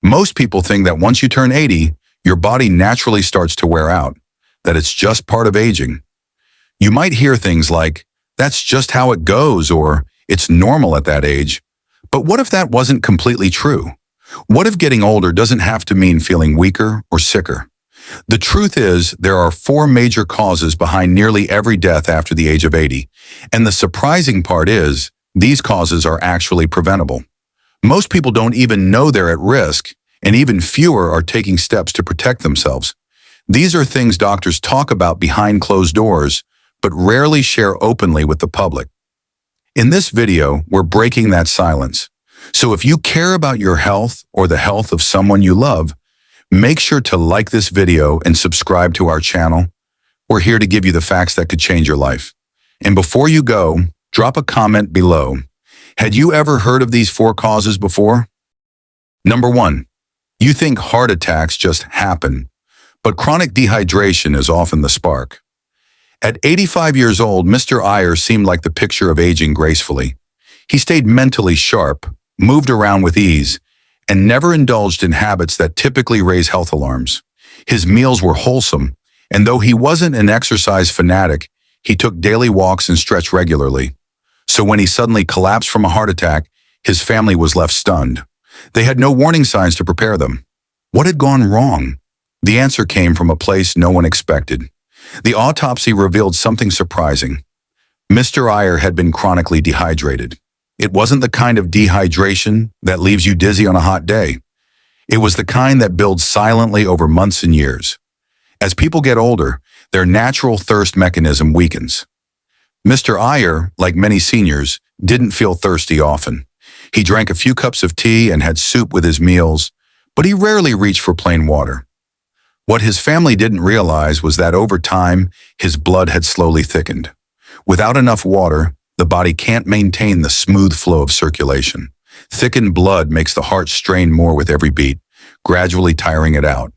Most people think that once you turn 80, your body naturally starts to wear out, that it's just part of aging. You might hear things like, "That's just how it goes," or "It's normal at that age." But what if that wasn't completely true? What if getting older doesn't have to mean feeling weaker or sicker? The truth is, there are four major causes behind nearly every death after the age of 80. And the surprising part is, these causes are actually preventable. Most people don't even know they're at risk, and even fewer are taking steps to protect themselves. These are things doctors talk about behind closed doors, but rarely share openly with the public. In this video, we're breaking that silence. So if you care about your health or the health of someone you love, make sure to like this video and subscribe to our channel. We're here to give you the facts that could change your life. And before you go, drop a comment below. Had you ever heard of these four causes before? Number 1. You think heart attacks just happen, but chronic dehydration is often the spark. At 85 years old, Mr. Iyer seemed like the picture of aging gracefully. He stayed mentally sharp, moved around with ease, and never indulged in habits that typically raise health alarms. His meals were wholesome, and though he wasn't an exercise fanatic, he took daily walks and stretched regularly. So when he suddenly collapsed from a heart attack, his family was left stunned. They had no warning signs to prepare them. What had gone wrong? The answer came from a place no one expected. The autopsy revealed something surprising. Mr. Iyer had been chronically dehydrated. It wasn't the kind of dehydration that leaves you dizzy on a hot day. It was the kind that builds silently over months and years. As people get older, their natural thirst mechanism weakens. Mr. Iyer, like many seniors, didn't feel thirsty often. He drank a few cups of tea and had soup with his meals, but he rarely reached for plain water. What his family didn't realize was that over time, his blood had slowly thickened. Without enough water, the body can't maintain the smooth flow of circulation. Thickened blood makes the heart strain more with every beat, gradually tiring it out.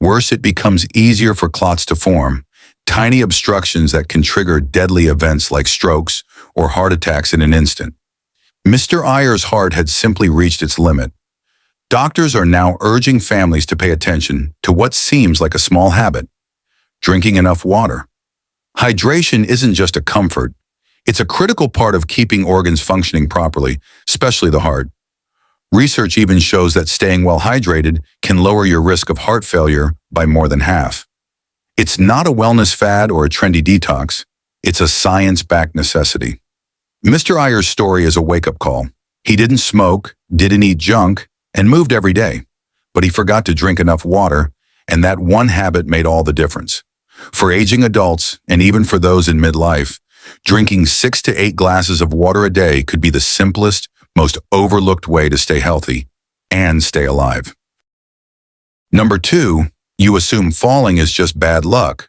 Worse, it becomes easier for clots to form, tiny obstructions that can trigger deadly events like strokes or heart attacks in an instant. Mr. Iyer's heart had simply reached its limit. Doctors are now urging families to pay attention to what seems like a small habit: drinking enough water. Hydration isn't just a comfort. It's a critical part of keeping organs functioning properly, especially the heart. Research even shows that staying well hydrated can lower your risk of heart failure by more than half. It's not a wellness fad or a trendy detox. It's a science-backed necessity. Mr. Iyer's story is a wake-up call. He didn't smoke, didn't eat junk, and moved every day. But he forgot to drink enough water, and that one habit made all the difference. For aging adults, and even for those in midlife, drinking 6 to 8 glasses of water a day could be the simplest, most overlooked way to stay healthy and stay alive. Number 2, you assume falling is just bad luck,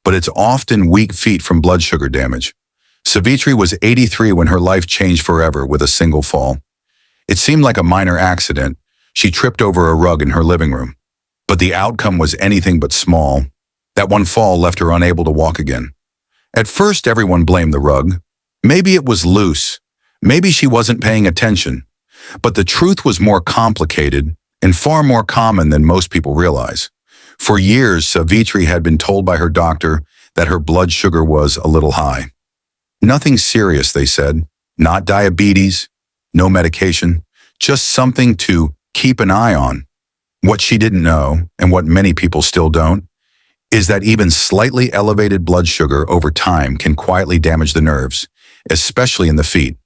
but it's often weak feet from blood sugar damage. Savitri was 83 when her life changed forever with a single fall. It seemed like a minor accident. She tripped over a rug in her living room. But the outcome was anything but small. That one fall left her unable to walk again. At first, everyone blamed the rug. Maybe it was loose. Maybe she wasn't paying attention. But the truth was more complicated and far more common than most people realize. For years, Savitri had been told by her doctor that her blood sugar was a little high. Nothing serious, they said. Not diabetes, no medication, just something to keep an eye on. What she didn't know, and what many people still don't, is that even slightly elevated blood sugar over time can quietly damage the nerves, especially in the feet.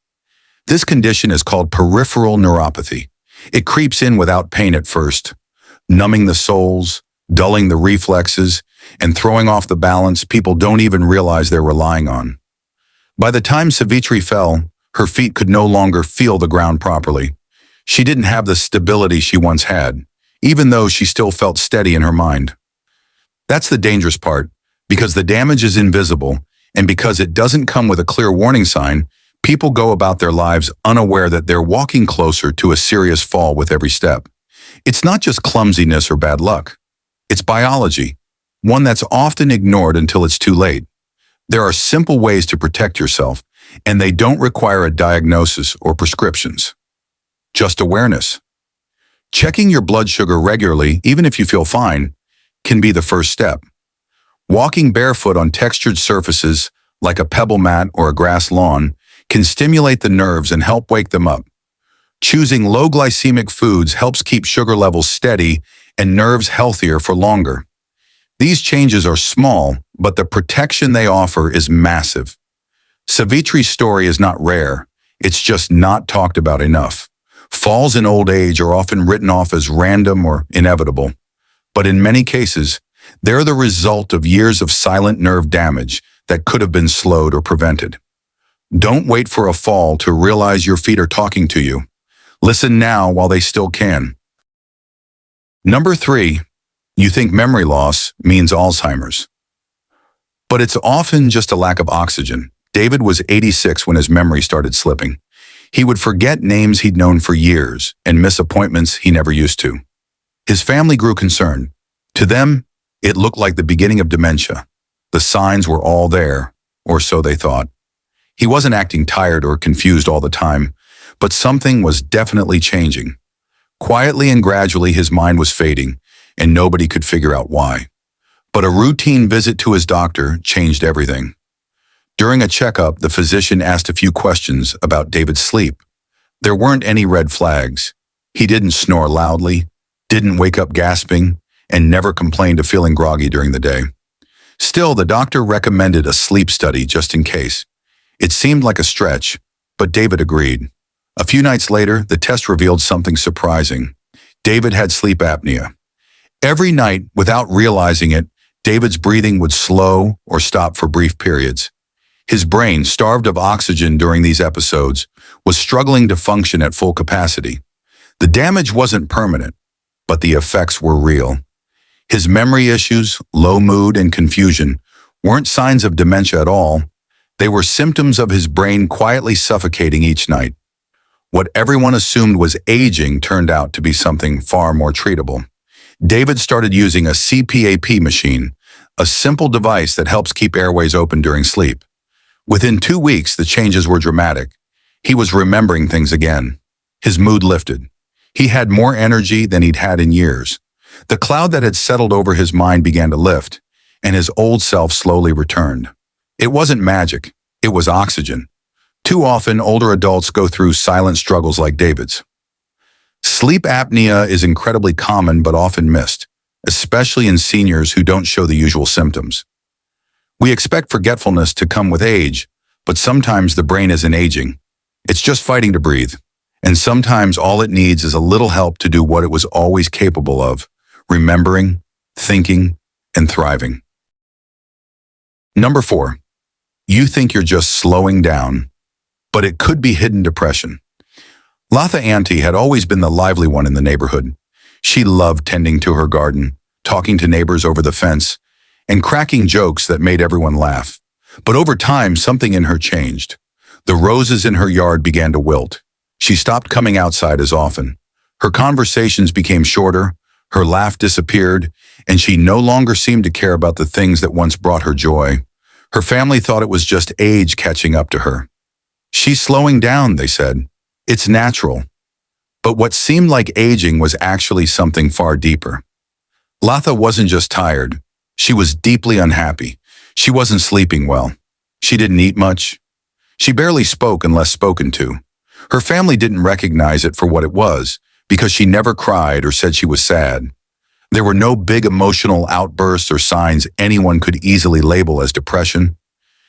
This condition is called peripheral neuropathy. It creeps in without pain at first, numbing the soles, dulling the reflexes, and throwing off the balance people don't even realize they're relying on. By the time Savitri fell, her feet could no longer feel the ground properly. She didn't have the stability she once had, even though she still felt steady in her mind. That's the dangerous part, because the damage is invisible, and because it doesn't come with a clear warning sign, people go about their lives unaware that they're walking closer to a serious fall with every step. It's not just clumsiness or bad luck. It's biology, one that's often ignored until it's too late. There are simple ways to protect yourself, and they don't require a diagnosis or prescriptions. Just awareness. Checking your blood sugar regularly, even if you feel fine, can be the first step. Walking barefoot on textured surfaces, like a pebble mat or a grass lawn, can stimulate the nerves and help wake them up. Choosing low glycemic foods helps keep sugar levels steady and nerves healthier for longer. These changes are small, but the protection they offer is massive. Savitri's story is not rare, it's just not talked about enough. Falls in old age are often written off as random or inevitable, but in many cases, they're the result of years of silent nerve damage that could have been slowed or prevented. Don't wait for a fall to realize your feet are talking to you. Listen now while they still can. Number 3, you think memory loss means Alzheimer's. But it's often just a lack of oxygen. David was 86 when his memory started slipping. He would forget names he'd known for years and miss appointments he never used to. His family grew concerned. To them, it looked like the beginning of dementia. The signs were all there, or so they thought. He wasn't acting tired or confused all the time, but something was definitely changing. Quietly and gradually, his mind was fading, and nobody could figure out why. But a routine visit to his doctor changed everything. During a checkup, the physician asked a few questions about David's sleep. There weren't any red flags. He didn't snore loudly, didn't wake up gasping, and never complained of feeling groggy during the day. Still, the doctor recommended a sleep study just in case. It seemed like a stretch, but David agreed. A few nights later, the test revealed something surprising. David had sleep apnea. Every night, without realizing it, David's breathing would slow or stop for brief periods. His brain, starved of oxygen during these episodes, was struggling to function at full capacity. The damage wasn't permanent, but the effects were real. His memory issues, low mood, and confusion weren't signs of dementia at all. They were symptoms of his brain quietly suffocating each night. What everyone assumed was aging turned out to be something far more treatable. David started using a CPAP machine, a simple device that helps keep airways open during sleep. Within 2 weeks, the changes were dramatic. He was remembering things again. His mood lifted. He had more energy than he'd had in years. The cloud that had settled over his mind began to lift, and his old self slowly returned. It wasn't magic. It was oxygen. Too often, older adults go through silent struggles like David's. Sleep apnea is incredibly common but often missed, especially in seniors who don't show the usual symptoms. We expect forgetfulness to come with age, but sometimes the brain isn't aging. It's just fighting to breathe. And sometimes all it needs is a little help to do what it was always capable of, remembering, thinking, and thriving. Number 4, you think you're just slowing down, but it could be hidden depression. Latha Auntie had always been the lively one in the neighborhood. She loved tending to her garden, talking to neighbors over the fence, and cracking jokes that made everyone laugh. But over time, something in her changed. The roses in her yard began to wilt. She stopped coming outside as often. Her conversations became shorter, her laugh disappeared, and she no longer seemed to care about the things that once brought her joy. Her family thought it was just age catching up to her. She's slowing down, they said. It's natural. But what seemed like aging was actually something far deeper. Latha wasn't just tired. She was deeply unhappy. She wasn't sleeping well. She didn't eat much. She barely spoke unless spoken to. Her family didn't recognize it for what it was, because she never cried or said she was sad. There were no big emotional outbursts or signs anyone could easily label as depression.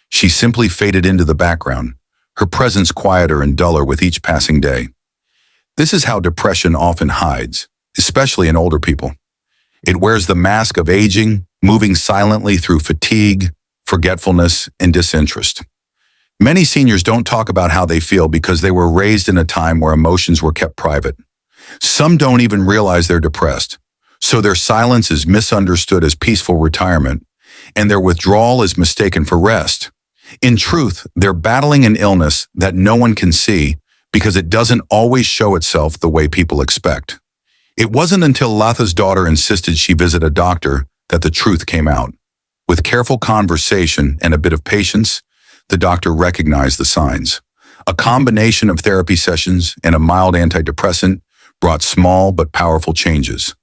She simply faded into the background, her presence quieter and duller with each passing day. This is how depression often hides, especially in older people. It wears the mask of aging, moving silently through fatigue, forgetfulness, and disinterest. Many seniors don't talk about how they feel because they were raised in a time where emotions were kept private. Some don't even realize they're depressed, so their silence is misunderstood as peaceful retirement, and their withdrawal is mistaken for rest. In truth, they're battling an illness that no one can see because it doesn't always show itself the way people expect. It wasn't until Latha's daughter insisted she visit a doctor that the truth came out. With careful conversation and a bit of patience, the doctor recognized the signs. A combination of therapy sessions and a mild antidepressant brought small but powerful changes.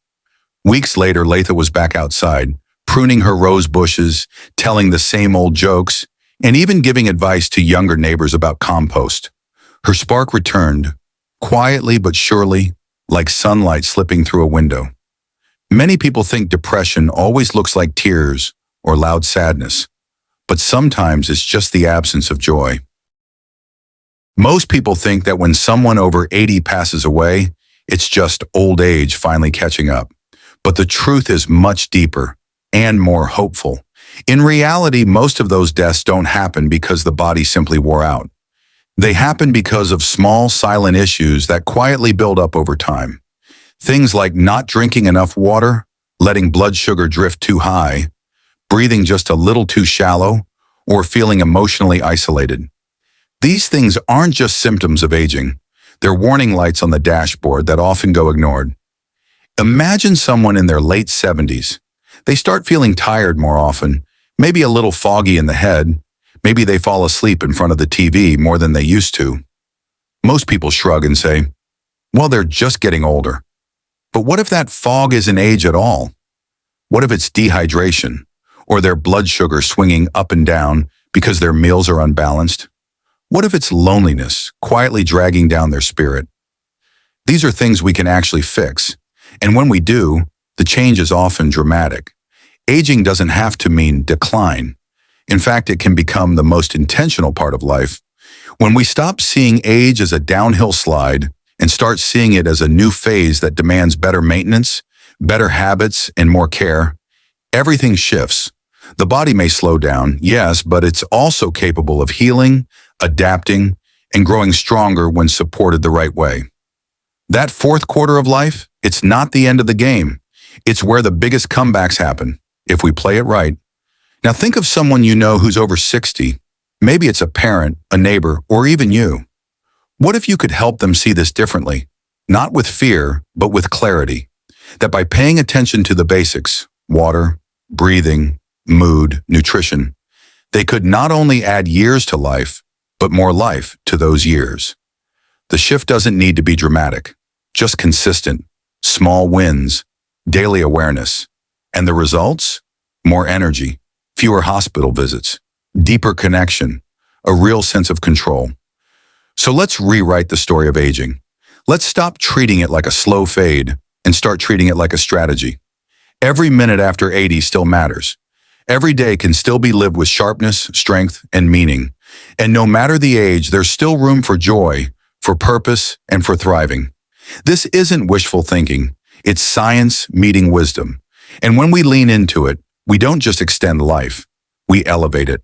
Weeks later, Latha was back outside, pruning her rose bushes, telling the same old jokes, and even giving advice to younger neighbors about compost. Her spark returned, quietly but surely, like sunlight slipping through a window. Many people think depression always looks like tears or loud sadness, but sometimes it's just the absence of joy. Most people think that when someone over 80 passes away, it's just old age finally catching up. But the truth is much deeper and more hopeful. In reality, most of those deaths don't happen because the body simply wore out. They happen because of small, silent issues that quietly build up over time. Things like not drinking enough water, letting blood sugar drift too high, breathing just a little too shallow, or feeling emotionally isolated. These things aren't just symptoms of aging. They're warning lights on the dashboard that often go ignored. Imagine someone in their late 70s. They start feeling tired more often, maybe a little foggy in the head. Maybe they fall asleep in front of the TV more than they used to. Most people shrug and say, well, they're just getting older. But what if that fog isn't age at all? What if it's dehydration, or their blood sugar swinging up and down because their meals are unbalanced? What if it's loneliness, quietly dragging down their spirit? These are things we can actually fix. And when we do, the change is often dramatic. Aging doesn't have to mean decline. In fact, it can become the most intentional part of life. When we stop seeing age as a downhill slide and start seeing it as a new phase that demands better maintenance, better habits, and more care, everything shifts. The body may slow down, yes, but it's also capable of healing, adapting, and growing stronger when supported the right way. That fourth quarter of life, it's not the end of the game. It's where the biggest comebacks happen, if we play it right. Now think of someone you know who's over 60. Maybe it's a parent, a neighbor, or even you. What if you could help them see this differently? Not with fear, but with clarity. That by paying attention to the basics, water, breathing, mood, nutrition, they could not only add years to life, but more life to those years. The shift doesn't need to be dramatic, just consistent, small wins, daily awareness. And the results? More energy, fewer hospital visits, deeper connection, a real sense of control. So let's rewrite the story of aging. Let's stop treating it like a slow fade and start treating it like a strategy. Every minute after 80 still matters. Every day can still be lived with sharpness, strength, and meaning. And no matter the age, there's still room for joy, for purpose, and for thriving. This isn't wishful thinking. It's science meeting wisdom. And when we lean into it, we don't just extend life, we elevate it.